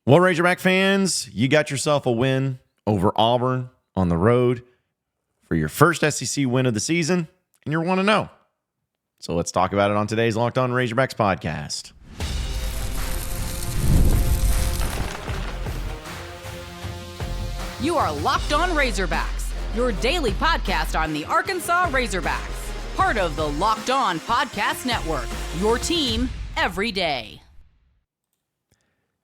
Well, Razorback fans, you got yourself a win over Auburn on the road for your first SEC win of the season, and you're 1-0. So let's talk about it on today's Locked On Razorbacks podcast. You are Locked On Razorbacks, your daily podcast on the Arkansas Razorbacks, part of the Locked On Podcast Network, your team every day.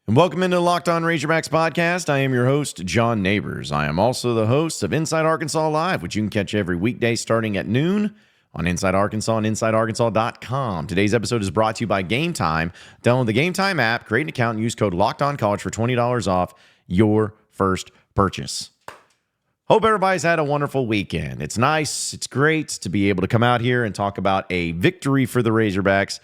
And welcome into the Locked On Razorbacks podcast. I am your host, John Neighbors. I am also the host of Inside Arkansas Live, which you can catch every weekday starting at noon on Inside Arkansas and InsideArkansas.com. Today's episode is brought to you by Game Time. Download the Game Time app, create an account, and use code LOCKEDONCollege for $20 off your first purchase. Hope everybody's had a wonderful weekend. It's nice, it's great to be able to come out here and talk about a victory for the Razorbacks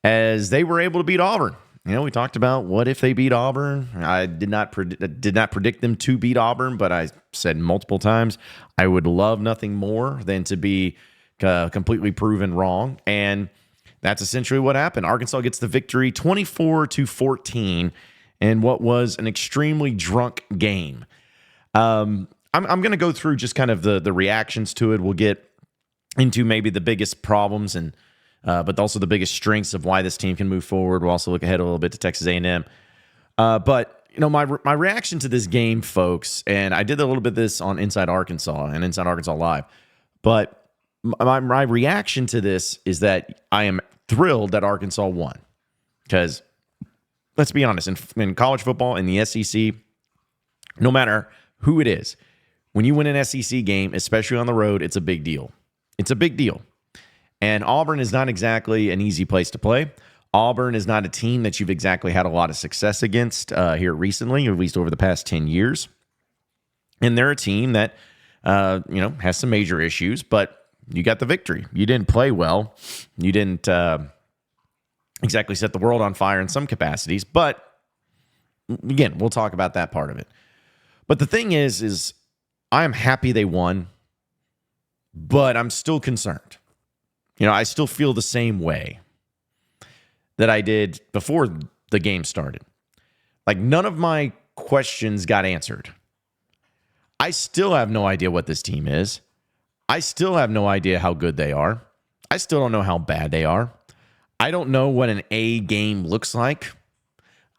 as they were able to beat Auburn. You know, we talked about what if they beat Auburn. I did not predict them to beat Auburn, but I said multiple times I would love nothing more than to be completely proven wrong. And that's essentially what happened. Arkansas gets the victory 24-14 in what was an extremely drunk game. I'm going to go through just kind of the reactions to it. We'll get into maybe the biggest problems and but also the biggest strengths of why this team can move forward. We'll also look ahead a little bit to Texas A&M. But, you know, my reaction to this game, folks, and I did a little bit of this on Inside Arkansas and Inside Arkansas Live, but my reaction to this is that I am thrilled that Arkansas won. Because, let's be honest, in college football, in the SEC, no matter who it is, when you win an SEC game, especially on the road, it's a big deal. It's a big deal. And Auburn is not exactly an easy place to play. Auburn is not a team that you've exactly had a lot of success against here recently, or at least over the past 10 years. And they're a team that, has some major issues, but you got the victory. You didn't play well. You didn't exactly set the world on fire in some capacities. But, again, we'll talk about that part of it. But the thing is I am happy they won, but I'm still concerned. You know, I still feel the same way that I did before the game started. Like, none of my questions got answered. I still have no idea what this team is. I still have no idea how good they are. I still don't know how bad they are. I don't know what an A game looks like.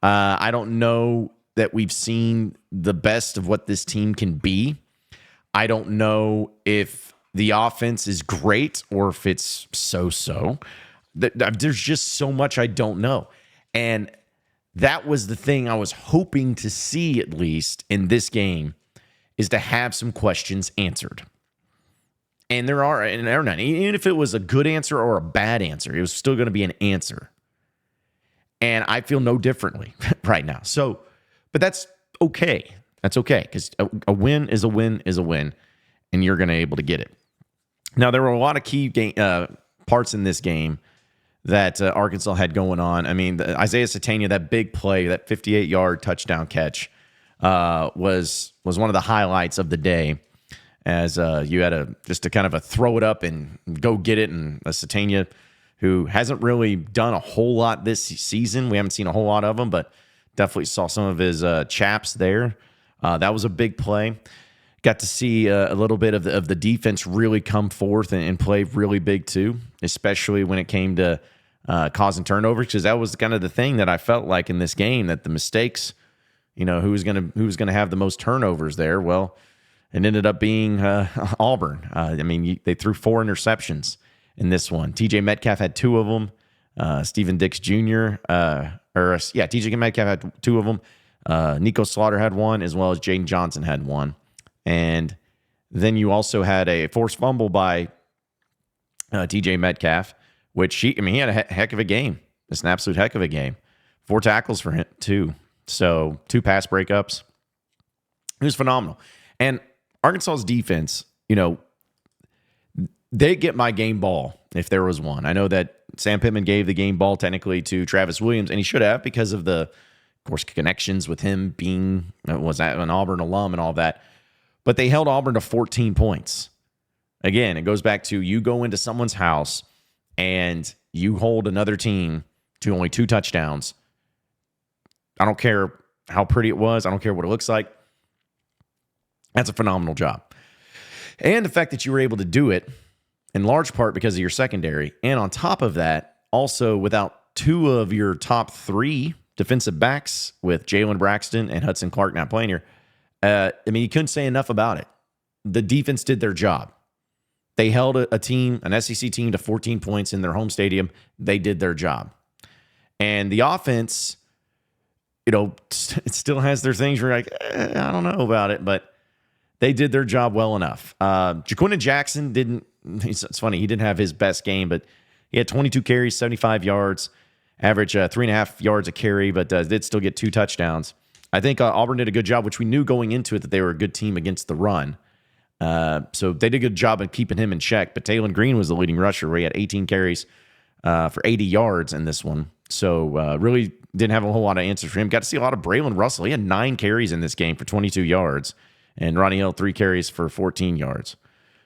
I don't know that we've seen the best of what this team can be. I don't know if the offense is great or if it's so-so. There's just so much I don't know. And that was the thing I was hoping to see, at least in this game, is to have some questions answered. And there are none. Even if it was a good answer or a bad answer, it was still going to be an answer. And I feel no differently right now. So, but that's okay. That's okay, because a win is a win is a win, and you're going to be able to get it. Now, there were a lot of key parts in this game that Arkansas had going on. I mean, Isaiah Satania, that big play, that 58-yard touchdown catch, was one of the highlights of the day, as you had just to kind of throw it up and go get it. And Satania, who hasn't really done a whole lot this season, we haven't seen a whole lot of him, but definitely saw some of his chaps there. That was a big play. Got to see a little bit of the defense really come forth and play really big too, especially when it came to causing turnovers, because that was kind of the thing that I felt like in this game, that the mistakes, you know, who was gonna have the most turnovers there? Well, it ended up being Auburn. They threw 4 interceptions in this one. TJ Metcalf had 2 of them. Steven Dix Jr. TJ Metcalf had 2 of them. Nico Slaughter had 1, as well as Jaden Johnson had 1. And then you also had a forced fumble by TJ Metcalf, which he had a heck of a game. It's an absolute heck of a game. 4 tackles for him, too. So 2 pass breakups. It was phenomenal. And Arkansas's defense, you know, they get my game ball if there was one. I know that Sam Pittman gave the game ball technically to Travis Williams, and he should have, because of the, of course, connections with him being was an Auburn alum and all that. But they held Auburn to 14 points. Again, it goes back to, you go into someone's house and you hold another team to only 2 touchdowns. I don't care how pretty it was. I don't care what it looks like. That's a phenomenal job. And the fact that you were able to do it in large part because of your secondary. And on top of that, also without two of your top three defensive backs with Jalen Braxton and Hudson Clark not playing here, you couldn't say enough about it. The defense did their job. They held a team, an SEC team, to 14 points in their home stadium. They did their job. And the offense, it still has their things where you're like, I don't know about it, but they did their job well enough. Jaquinta Jackson it's funny, he didn't have his best game, but he had 22 carries, 75 yards, average 3.5 yards a carry, but did still get 2 touchdowns. I think Auburn did a good job, which we knew going into it that they were a good team against the run. So they did a good job of keeping him in check. But Taylen Green was the leading rusher, where he had 18 carries for 80 yards in this one. So really didn't have a whole lot of answers for him. Got to see a lot of Braylon Russell. He had 9 carries in this game for 22 yards. And Ronnie Hill, 3 carries for 14 yards.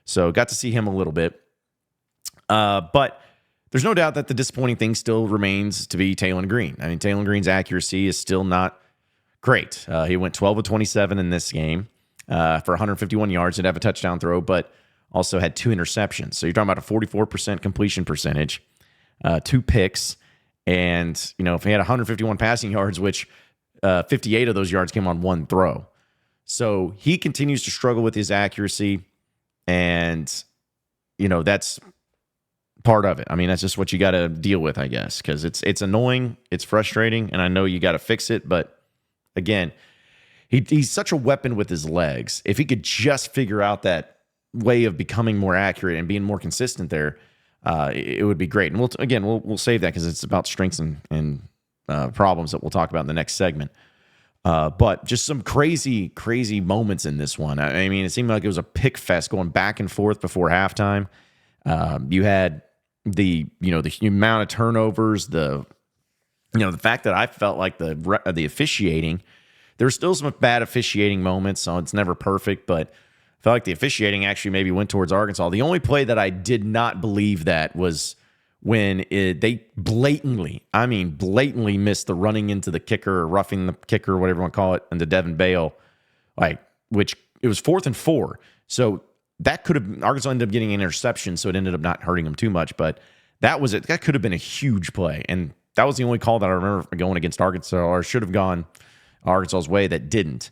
So got to see him a little bit. But there's no doubt that the disappointing thing still remains to be Taylen Green. I mean, Taylen Green's accuracy is still not great. He went 12 of 27 in this game for 151 yards. Did have a touchdown throw, but also had 2 interceptions. So you're talking about a 44% completion percentage, 2 picks. And, if he had 151 passing yards, which 58 of those yards came on 1 throw. So he continues to struggle with his accuracy, and, that's part of it. I mean, that's just what you got to deal with, I guess, because it's annoying, it's frustrating, and I know you got to fix it. But again, he's such a weapon with his legs. If he could just figure out that way of becoming more accurate and being more consistent there, it would be great. And we'll save that because it's about strengths and problems that we'll talk about in the next segment. But just some crazy, crazy moments in this one. I mean, it seemed like it was a pick fest going back and forth before halftime. You had the amount of turnovers, the fact that I felt like the officiating, there's still some bad officiating moments, so it's never perfect, but I felt like the officiating actually maybe went towards Arkansas. The only play that I did not believe that was when they blatantly missed the running into the kicker or roughing the kicker, whatever you want to call it, into Devin Bale, which it was 4th and 4. So that could have, Arkansas ended up getting an interception, so it ended up not hurting them too much, but that was it. That could have been a huge play. And that was the only call that I remember going against Arkansas, or should have gone Arkansas's way, that didn't.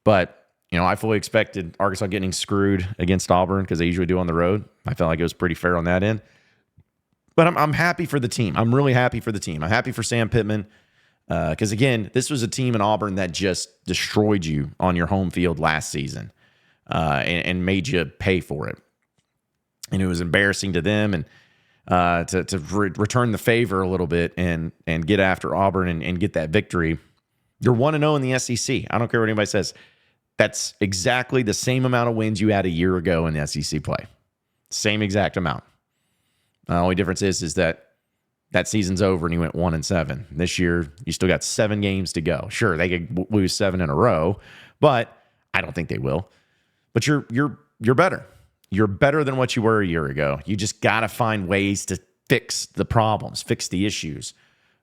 But, I fully expected Arkansas getting screwed against Auburn because they usually do on the road. I felt like it was pretty fair on that end. But I'm happy for the team. I'm really happy for the team. I'm happy for Sam Pittman because, again, this was a team in Auburn that just destroyed you on your home field last season and made you pay for it. And it was embarrassing to them, and to return the favor a little bit and get after Auburn and get that victory. You're 1-0 in the SEC. I don't care what anybody says. That's exactly the same amount of wins you had a year ago in the SEC play. Same exact amount. The only difference is that season's over and you went 1-7. This year, you still got 7 games to go. Sure, they could lose 7 in a row, but I don't think they will. But you're better. You're better than what you were a year ago. You just got to find ways to fix the problems, fix the issues.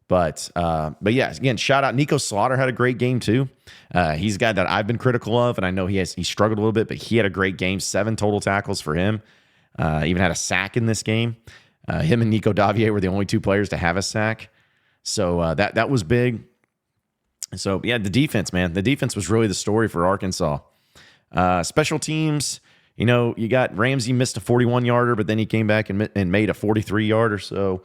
But yeah, again, shout out. Nico Slaughter had a great game too. He's a guy that I've been critical of, and I know he struggled a little bit, but he had a great game. 7 total tackles for him. Even had a sack in this game. Him and Nico Davier were the only 2 players to have a sack. So that was big. So, yeah, the defense, man. The defense was really the story for Arkansas. Special teams, you got Ramsey missed a 41-yarder, but then he came back and made a 43-yarder. So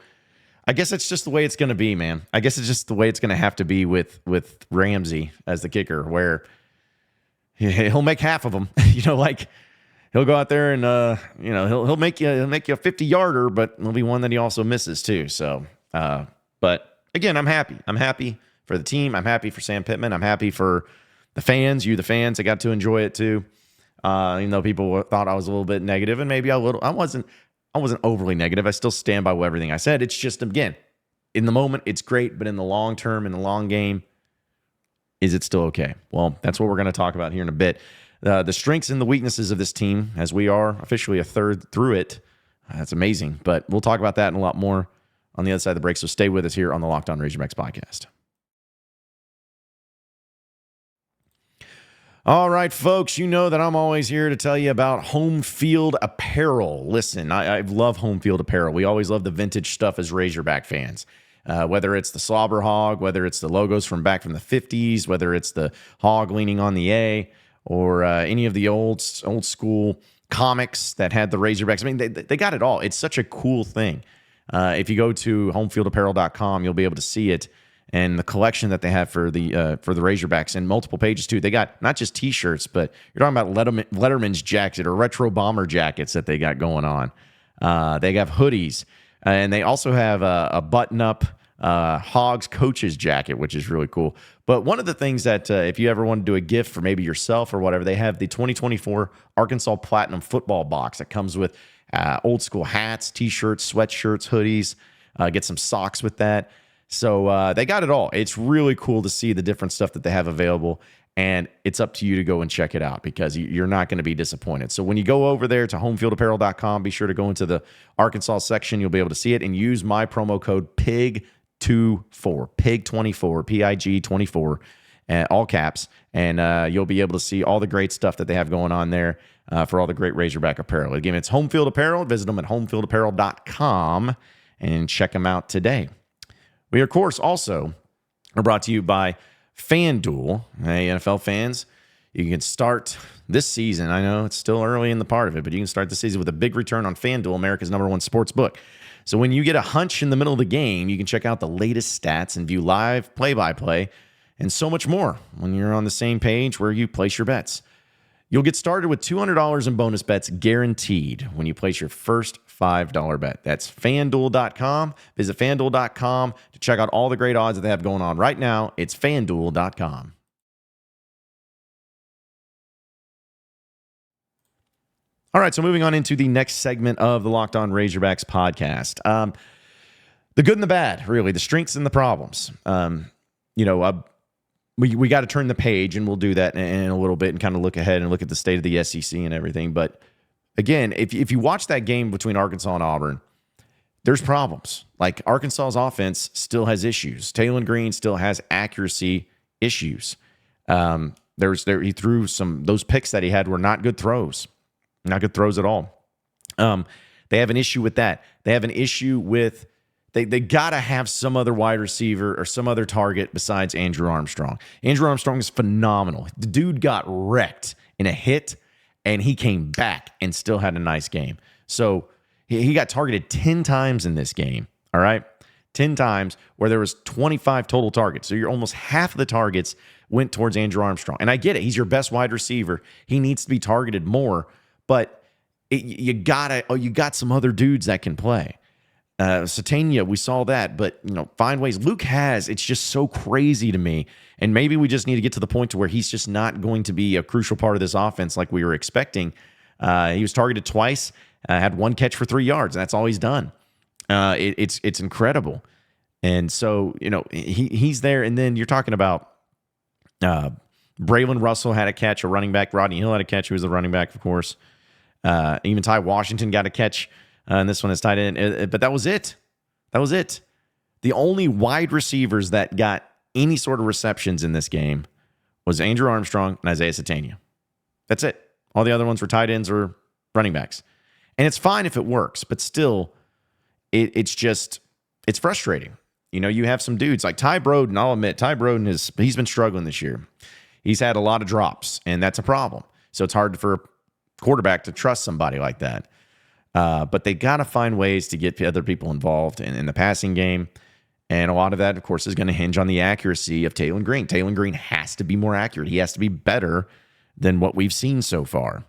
I guess it's just the way it's going to be, man. I guess it's just the way it's going to have to be with Ramsey as the kicker, where he'll make half of them. He'll go out there and he'll make you a 50-yarder, but there'll be one that he also misses too. So, but again, I'm happy. I'm happy for the team. I'm happy for Sam Pittman. I'm happy for the fans. The fans, I got to enjoy it too. Even though people thought I was a little bit negative, and maybe I wasn't overly negative. I still stand by everything I said. It's just, again, in the moment, it's great, but in the long term, in the long game, is it still okay? Well, that's what we're going to talk about here in a bit. The strengths and the weaknesses of this team, as we are officially a third through it. That's amazing. But we'll talk about that and a lot more on the other side of the break. So stay with us here on the Locked On Razorbacks podcast. All right, folks, you know that I'm always here to tell you about Home Field Apparel. Listen, I love Home Field Apparel. We always love the vintage stuff as Razorback fans. Whether it's the slobber hog, whether it's the logos from back from the 50s, whether it's the hog leaning on the A, or any of the old school comics that had the Razorbacks. I mean, they got it all. It's such a cool thing. If you go to homefieldapparel.com, you'll be able to see it. And the collection that they have for the Razorbacks and multiple pages too. They got not just T-shirts, but you're talking about Letterman's jacket or retro bomber jackets that they got going on. They have hoodies, and they also have a button-up Hogs coach's jacket, which is really cool. But one of the things that if you ever want to do a gift for maybe yourself or whatever, they have the 2024 Arkansas Platinum football box that comes with old school hats, T-shirts, sweatshirts, hoodies. Get some socks with that. So they got it all. It's really cool to see the different stuff that they have available, and it's up to you to go and check it out because you're not going to be disappointed. So when you go over there to homefieldapparel.com, be sure to go into the Arkansas section. You'll be able to see it and use my promo code PIG24, PIG24, PIG24, all caps, and you'll be able to see all the great stuff that they have going on there for all the great Razorback apparel. Again, it's Home Field Apparel. Visit them at homefieldapparel.com and check them out today. We, of course, also are brought to you by FanDuel. Hey, NFL fans, you can start this season. I know it's still early in the part of it, but you can start the season with a big return on FanDuel, America's #1 sports book. So when you get a hunch in the middle of the game, you can check out the latest stats and view live play-by-play and so much more when you're on the same page where you place your bets. You'll get started with $200 in bonus bets guaranteed when you place your first $5 bet. That's FanDuel.com. Visit FanDuel.com to check out all the great odds that they have going on right now. It's FanDuel.com. All right, so moving on into the next segment of the Locked On Razorbacks podcast. The good and the bad, really, the strengths and the problems. We got to turn the page, and we'll do that in a little bit and kind of look ahead and look at the state of the SEC and everything. But again, if you watch that game between Arkansas and Auburn, there's problems. Like Arkansas's offense still has issues. Taylen Green still has accuracy issues. He threw those picks that he had were not good throws. Not good throws at all. They have an issue with that. They have an issue with they got to have some other wide receiver or some other target besides Andrew Armstrong. Andrew Armstrong is phenomenal. The dude got wrecked in a hit, and he came back and still had a nice game. So he got targeted 10 times in this game, all right? 10 times where there was 25 total targets. So you're almost half of the targets went towards Andrew Armstrong. And I get it. He's your best wide receiver. He needs to be targeted more. But you got some other dudes that can play. Satania, we saw that, but find ways. Luke it's just so crazy to me, and maybe we just need to get to the point to where he's just not going to be a crucial part of this offense like we were expecting. He was targeted twice, had one catch for 3 yards, and that's all he's done. It's incredible, and so he's there, and then you're talking about Braylon Russell had a catch, a running back. Rodney Hill had a catch. He was the running back, of course. Even Ty Washington got a catch. And this one is tight end. But that was it. That was it. The only wide receivers that got any sort of receptions in this game was Andrew Armstrong and Isaiah Satania. That's it. All the other ones were tight ends or running backs. And it's fine if it works, but still, it's frustrating. You have some dudes like Ty Broden. I'll admit, Ty Broden he's been struggling this year. He's had a lot of drops, and that's a problem. So it's hard for a quarterback to trust somebody like that. But they got to find ways to get other people involved in the passing game. And a lot of that, of course, is going to hinge on the accuracy of Taylen Green. Taylen Green has to be more accurate. He has to be better than what we've seen so far.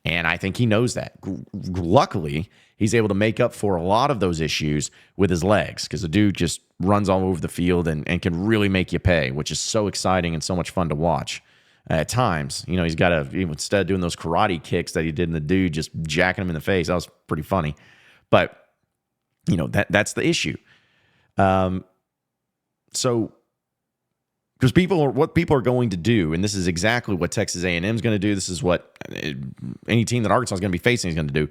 And I think he knows that. Luckily, he's able to make up for a lot of those issues with his legs because the dude just runs all over the field and can really make you pay, which is so exciting and so much fun to watch. At times, he's got instead of doing those karate kicks that he did in the dude, just jacking him in the face. That was pretty funny. But, that's the issue. So, because what people are going to do, and this is exactly what Texas A&M is going to do. This is what any team that Arkansas is going to be facing is going to do.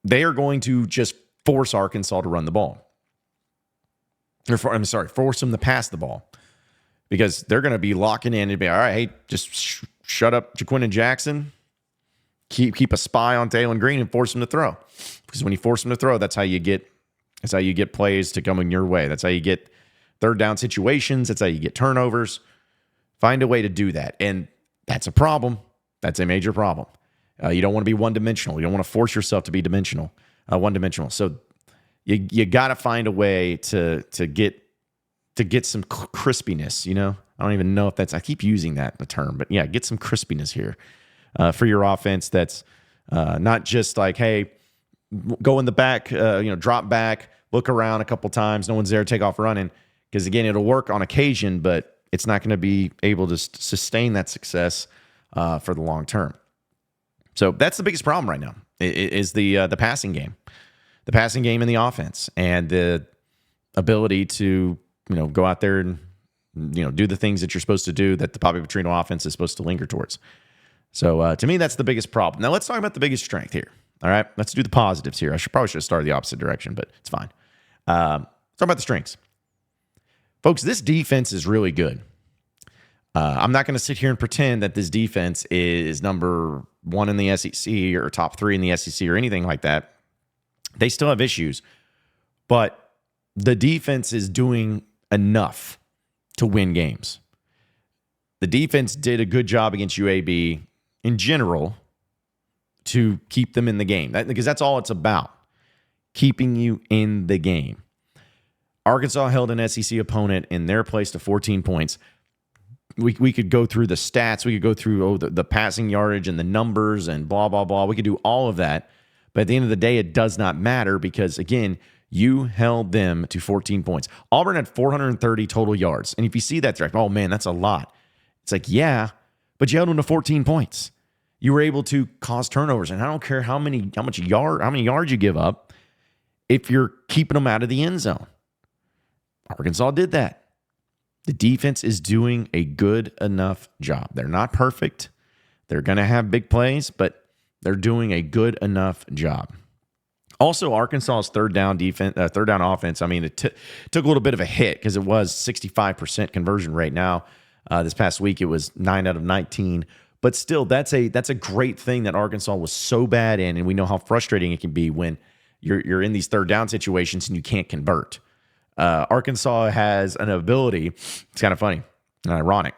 They are going to just force Arkansas to run the ball. Force them to pass the ball. because they're going to be locking in and be, all right, hey, just shut up Jaquin and Jackson. Keep a spy on Taylen Green and force him to throw. Because when you force him to throw, that's how you get plays to come in your way. That's how you get third down situations. That's how you get turnovers. Find a way to do that. And that's a problem. That's a major problem. You don't want to be one-dimensional. You don't want to force yourself to be one-dimensional. So you got to find a way to get some crispiness, you know? I don't even know if that's, I keep using the term, but yeah, get some crispiness here for your offense. That's not just like, hey, go in the back, drop back, look around a couple times, no one's there, take off running. Because again, it'll work on occasion, but it's not going to be able to sustain that success for the long term. So that's the biggest problem right now is the passing game. The passing game in the offense and the ability to, go out there and, do the things that you're supposed to do that the Bobby Petrino offense is supposed to linger towards. So to me, that's the biggest problem. Now let's talk about the biggest strength here. All right, let's do the positives here. I probably should have started the opposite direction, but it's fine. Talk about the strengths. Folks, this defense is really good. I'm not going to sit here and pretend that this defense is number one in the SEC or top 3 in the SEC or anything like that. They still have issues, but the defense is doing enough to win games. The defense did a good job against UAB in general to keep them in the game, because that's all it's about, keeping you in the game. Arkansas held an SEC opponent in their place to 14 points. We could go through the stats. We could go through the passing yardage and the numbers and blah, blah, blah. We could do all of that. But at the end of the day, it does not matter because, again, you held them to 14 points. Auburn had 430 total yards. And if you see that, they're like, oh, man, that's a lot. It's like, yeah, but you held them to 14 points. You were able to cause turnovers. And I don't care how many yards you give up if you're keeping them out of the end zone. Arkansas did that. The defense is doing a good enough job. They're not perfect. They're going to have big plays, but they're doing a good enough job. Also, Arkansas's third down offense, it took a little bit of a hit because it was 65% conversion rate. Now, this past week, it was 9 out of 19. But still, that's a great thing that Arkansas was so bad in, and we know how frustrating it can be when you're in these third down situations and you can't convert. Arkansas has an ability. It's kind of funny and ironic.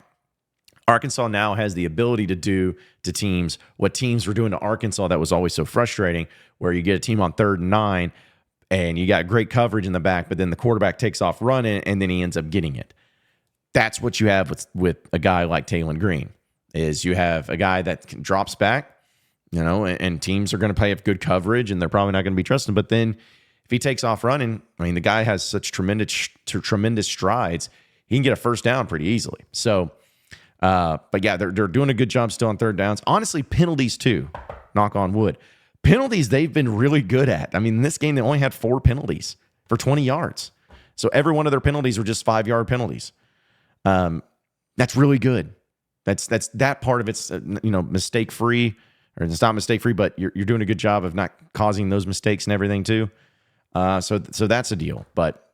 Arkansas now has the ability to do to teams what teams were doing to Arkansas that was always so frustrating, where you get a team on 3rd and 9 and you got great coverage in the back, but then the quarterback takes off running and then he ends up getting it. That's what you have with a guy like Taylen Green, is you have a guy that drops back, and teams are going to play up good coverage and they're probably not going to be trusted. But then if he takes off running, the guy has such tremendous strides, he can get a first down pretty easily. So, but yeah, they're doing a good job still on third downs. Honestly, penalties too, knock on wood. Penalties they've been really good at. In this game, they only had 4 penalties for 20 yards. So every one of their penalties were just 5-yard penalties. That's really good. That's that part of it's mistake-free, or it's not mistake-free, but you're doing a good job of not causing those mistakes and everything too. So that's a deal. But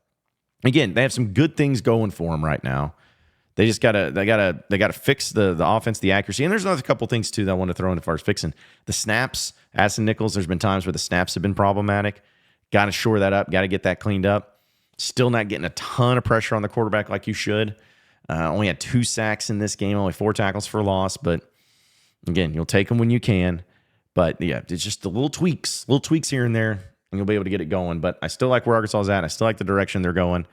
again, they have some good things going for them right now. They just gotta fix the offense, the accuracy, and there's another couple things too that I want to throw in as far as fixing the snaps. Addison Nichols, there's been times where the snaps have been problematic. Got to shore that up. Got to get that cleaned up. Still not getting a ton of pressure on the quarterback like you should. Only had 2 sacks in this game, only 4 tackles for loss. But again, you'll take them when you can. But yeah, it's just the little tweaks here and there, and you'll be able to get it going. But I still like where Arkansas is at. I still like the direction they're going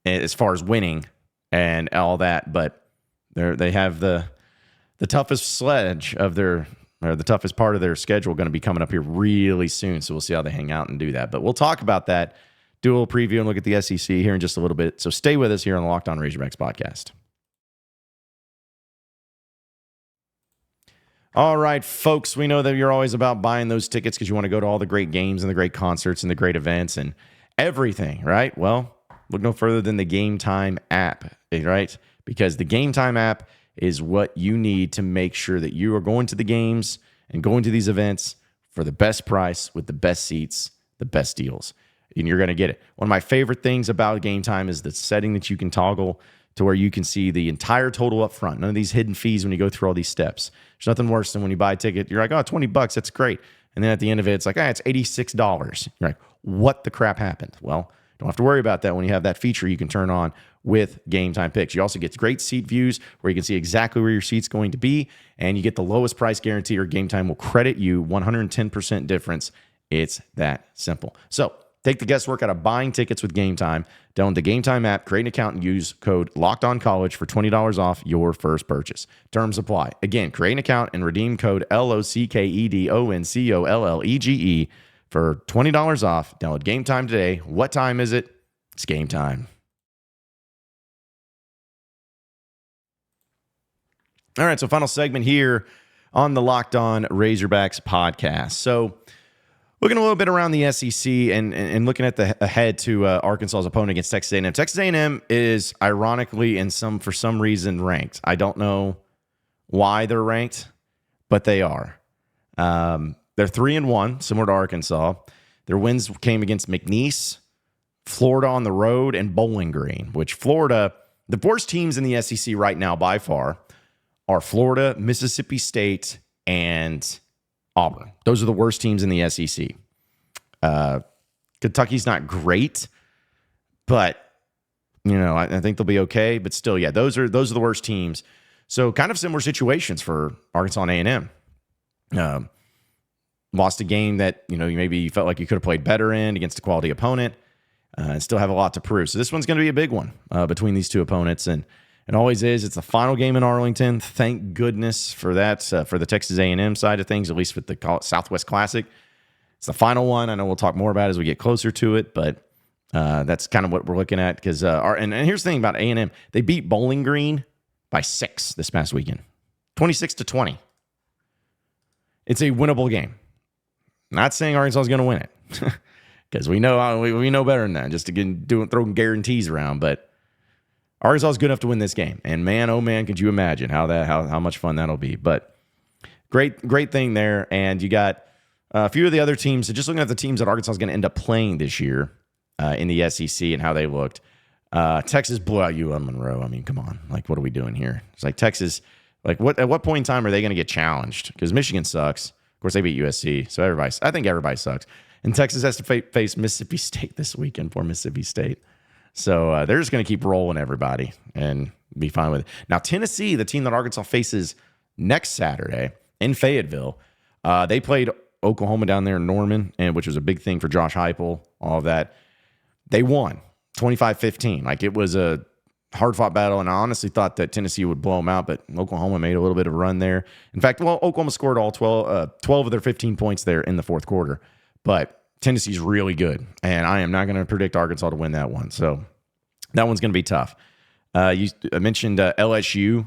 as far as winning and all that. But they have the toughest sledge of the toughest part of their schedule going to be coming up here really soon. So we'll see how they hang out and do that. But we'll talk about that, do a little preview and look at the SEC here in just a little bit. So stay with us here on the Locked On Razorbacks podcast. All right, folks, we know that you're always about buying those tickets because you want to go to all the great games and the great concerts and the great events and everything, right? Well, look no further than the Game Time app, right? Because the Game Time app is what you need to make sure that you are going to the games and going to these events for the best price with the best seats, the best deals. And you're going to get it. One of my favorite things about Game Time is the setting that you can toggle to where you can see the entire total up front. None of these hidden fees when you go through all these steps. There's nothing worse than when you buy a ticket, you're like, oh, $20, that's great. And then at the end of it, it's like, it's $86. You're like, what the crap happened? Well, don't have to worry about that when you have that feature you can turn on with Game Time Picks. You also get great seat views where you can see exactly where your seat's going to be, and you get the lowest price guarantee, or Game Time will credit you 110% difference. It's that simple. So take the guesswork out of buying tickets with Game Time. Download the Game Time app, create an account, and use code LOCKEDONCollege for $20 off your first purchase. Terms apply. Again, create an account and redeem code LOCKEDONCOLLEGE for $20 off. Download Game Time today. What time is it? It's game time. All right, so final segment here on the Locked On Razorbacks podcast. So looking a little bit around the SEC and looking at the ahead to Arkansas's opponent against Texas A&M. Texas A&M is ironically for some reason ranked. I don't know why they're ranked, but they are. They're 3-1, similar to Arkansas. Their wins came against McNeese, Florida on the road, and Bowling Green, which Florida, the worst teams in the SEC right now by far are Florida, Mississippi State, and Auburn. Those are the worst teams in the SEC. Kentucky's not great, but I think they'll be okay. But still, yeah, those are the worst teams. So kind of similar situations for Arkansas and A&M. Lost a game that maybe you felt like you could have played better in against a quality opponent, and still have a lot to prove. So this one's going to be a big one between these two opponents, and it always is. It's the final game in Arlington. Thank goodness for that, for the Texas A&M side of things, at least with the Southwest Classic. It's the final one. I know we'll talk more about it as we get closer to it, but that's kind of what we're looking at. Because and here's the thing about A&M. They beat Bowling Green by 6 this past weekend, 26-20. It's a winnable game. Not saying Arkansas is going to win it, because we know better than that. Just to throwing guarantees around, but Arkansas is good enough to win this game, and man, oh man, could you imagine how much fun that'll be? But great thing there, and you got a few of the other teams. So just looking at the teams that Arkansas is going to end up playing this year in the SEC and how they looked. Texas blew out UM Monroe. I mean, come on, like what are we doing here? It's like Texas. Like at what point in time are they going to get challenged? Because Michigan sucks. Of course, they beat USC, so I think everybody sucks. And Texas has to face Mississippi State this weekend for Mississippi State. So they're just going to keep rolling everybody and be fine with it. Now, Tennessee, the team that Arkansas faces next Saturday in Fayetteville, they played Oklahoma down there in Norman, which was a big thing for Josh Heupel, all of that. They won 25-15. Like, it was a hard-fought battle, and I honestly thought that Tennessee would blow them out, but Oklahoma made a little bit of a run there. In fact, Oklahoma scored all 12 of their 15 points there in the fourth quarter, but Tennessee's really good, and I am not going to predict Arkansas to win that one. So that one's going to be tough. I mentioned LSU.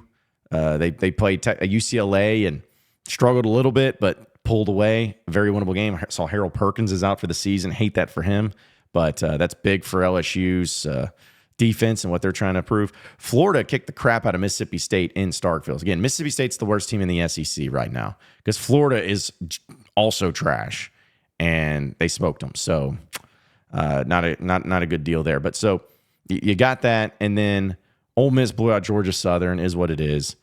They played UCLA and struggled a little bit, but pulled away. A very winnable game. I saw Harold Perkins is out for the season. Hate that for him, but that's big for LSU's defense and what they're trying to prove. Florida kicked the crap out of Mississippi State in Starkville. Again, Mississippi State's the worst team in the SEC right now because Florida is also trash, and they smoked them. So not a good deal there. But so you got that, and then Ole Miss blew out Georgia Southern, is what it is.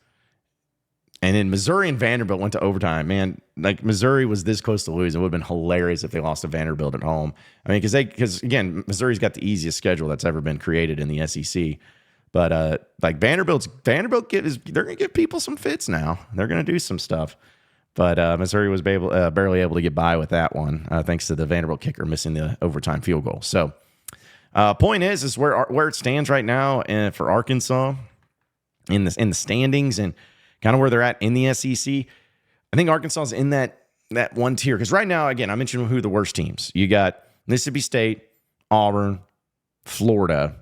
And then Missouri and Vanderbilt went to overtime. Man, like Missouri was this close to losing. It would have been hilarious if they lost to Vanderbilt at home. I mean, because again, Missouri's got the easiest schedule that's ever been created in the SEC. But like they're going to give people some fits now. They're going to do some stuff. But Missouri was barely able to get by with that one, thanks to the Vanderbilt kicker missing the overtime field goal. So, point is where it stands right now for Arkansas in the standings and kind of where they're at in the SEC. I think Arkansas is in that one tier because right now, again, I mentioned who the worst teams. You got Mississippi State, Auburn, Florida.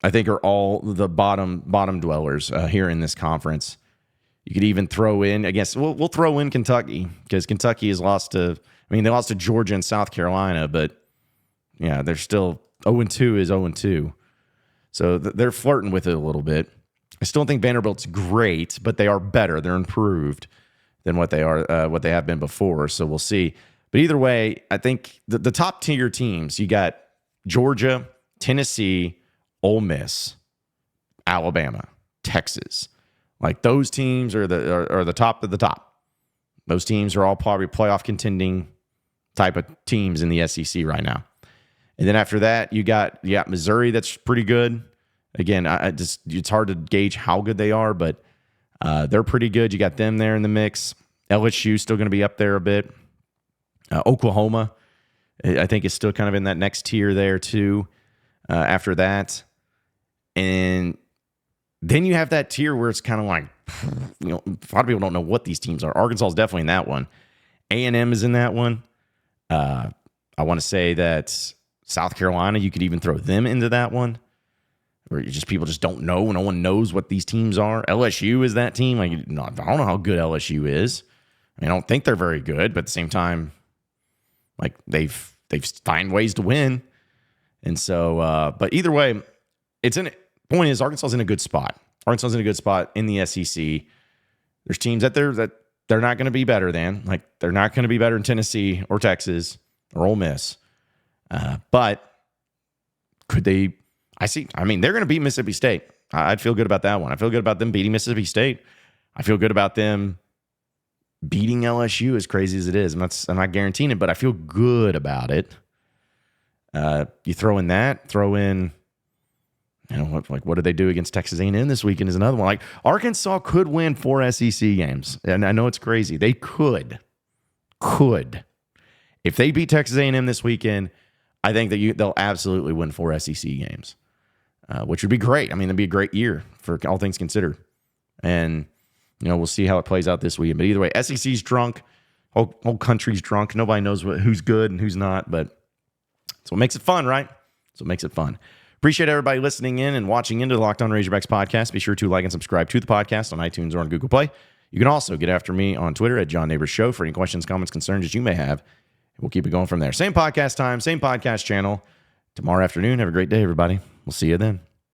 I think are all the bottom dwellers here in this conference. You could even throw in, I guess, we'll throw in Kentucky because Kentucky has lost to, they lost to Georgia and South Carolina, but yeah, they're still 0-2 is 0-2. So they're flirting with it a little bit. I still don't think Vanderbilt's great, but they are better. They're improved than what they have been before. So we'll see. But either way, I think the top tier teams, you got Georgia, Tennessee, Ole Miss. Alabama, Texas. Like those teams are the top of the top. Those teams are all probably playoff contending type of teams in the SEC right now. And then after that, you got Missouri that's pretty good. Again, it's hard to gauge how good they are, but they're pretty good. You got them there in the mix. LSU still going to be up there a bit. Oklahoma, I think, is still kind of in that next tier there too. After that, and then you have that tier where it's kind of like, a lot of people don't know what these teams are. Arkansas is definitely in that one. A&M is in that one. I want to say that South Carolina, you could even throw them into that one, where people just don't know. No one knows what these teams are. LSU is that team. Like, I don't know how good LSU is. I don't think they're very good, but at the same time, like they've find ways to win. And so, but either way, point is Arkansas is in a good spot. Arkansas is in a good spot in the SEC. There's teams that they're not going to be better than. Like, they're not going to be better than Tennessee or Texas or Ole Miss. But could they? They're going to beat Mississippi State. I'd feel good about that one. I feel good about them beating Mississippi State. I feel good about them beating LSU, as crazy as it is. I'm not guaranteeing it, but I feel good about it. You throw in, what did they do against Texas A&M this weekend is another one. Like, Arkansas could win 4 SEC games. And I know it's crazy. They could. If they beat Texas A&M this weekend, I think that they'll absolutely win 4 SEC games, which would be great. It'd be a great year for all things considered. And, we'll see how it plays out this weekend. But either way, SEC's drunk. Whole country's drunk. Nobody knows who's good and who's not. But that's what makes it fun, right? That's what makes it fun. Appreciate everybody listening in and watching into the Locked On Razorbacks podcast. Be sure to like and subscribe to the podcast on iTunes or on Google Play. You can also get after me on Twitter at John Neighbors Show for any questions, comments, concerns that you may have. We'll keep it going from there. Same podcast time, same podcast channel. Tomorrow afternoon. Have a great day, everybody. We'll see you then.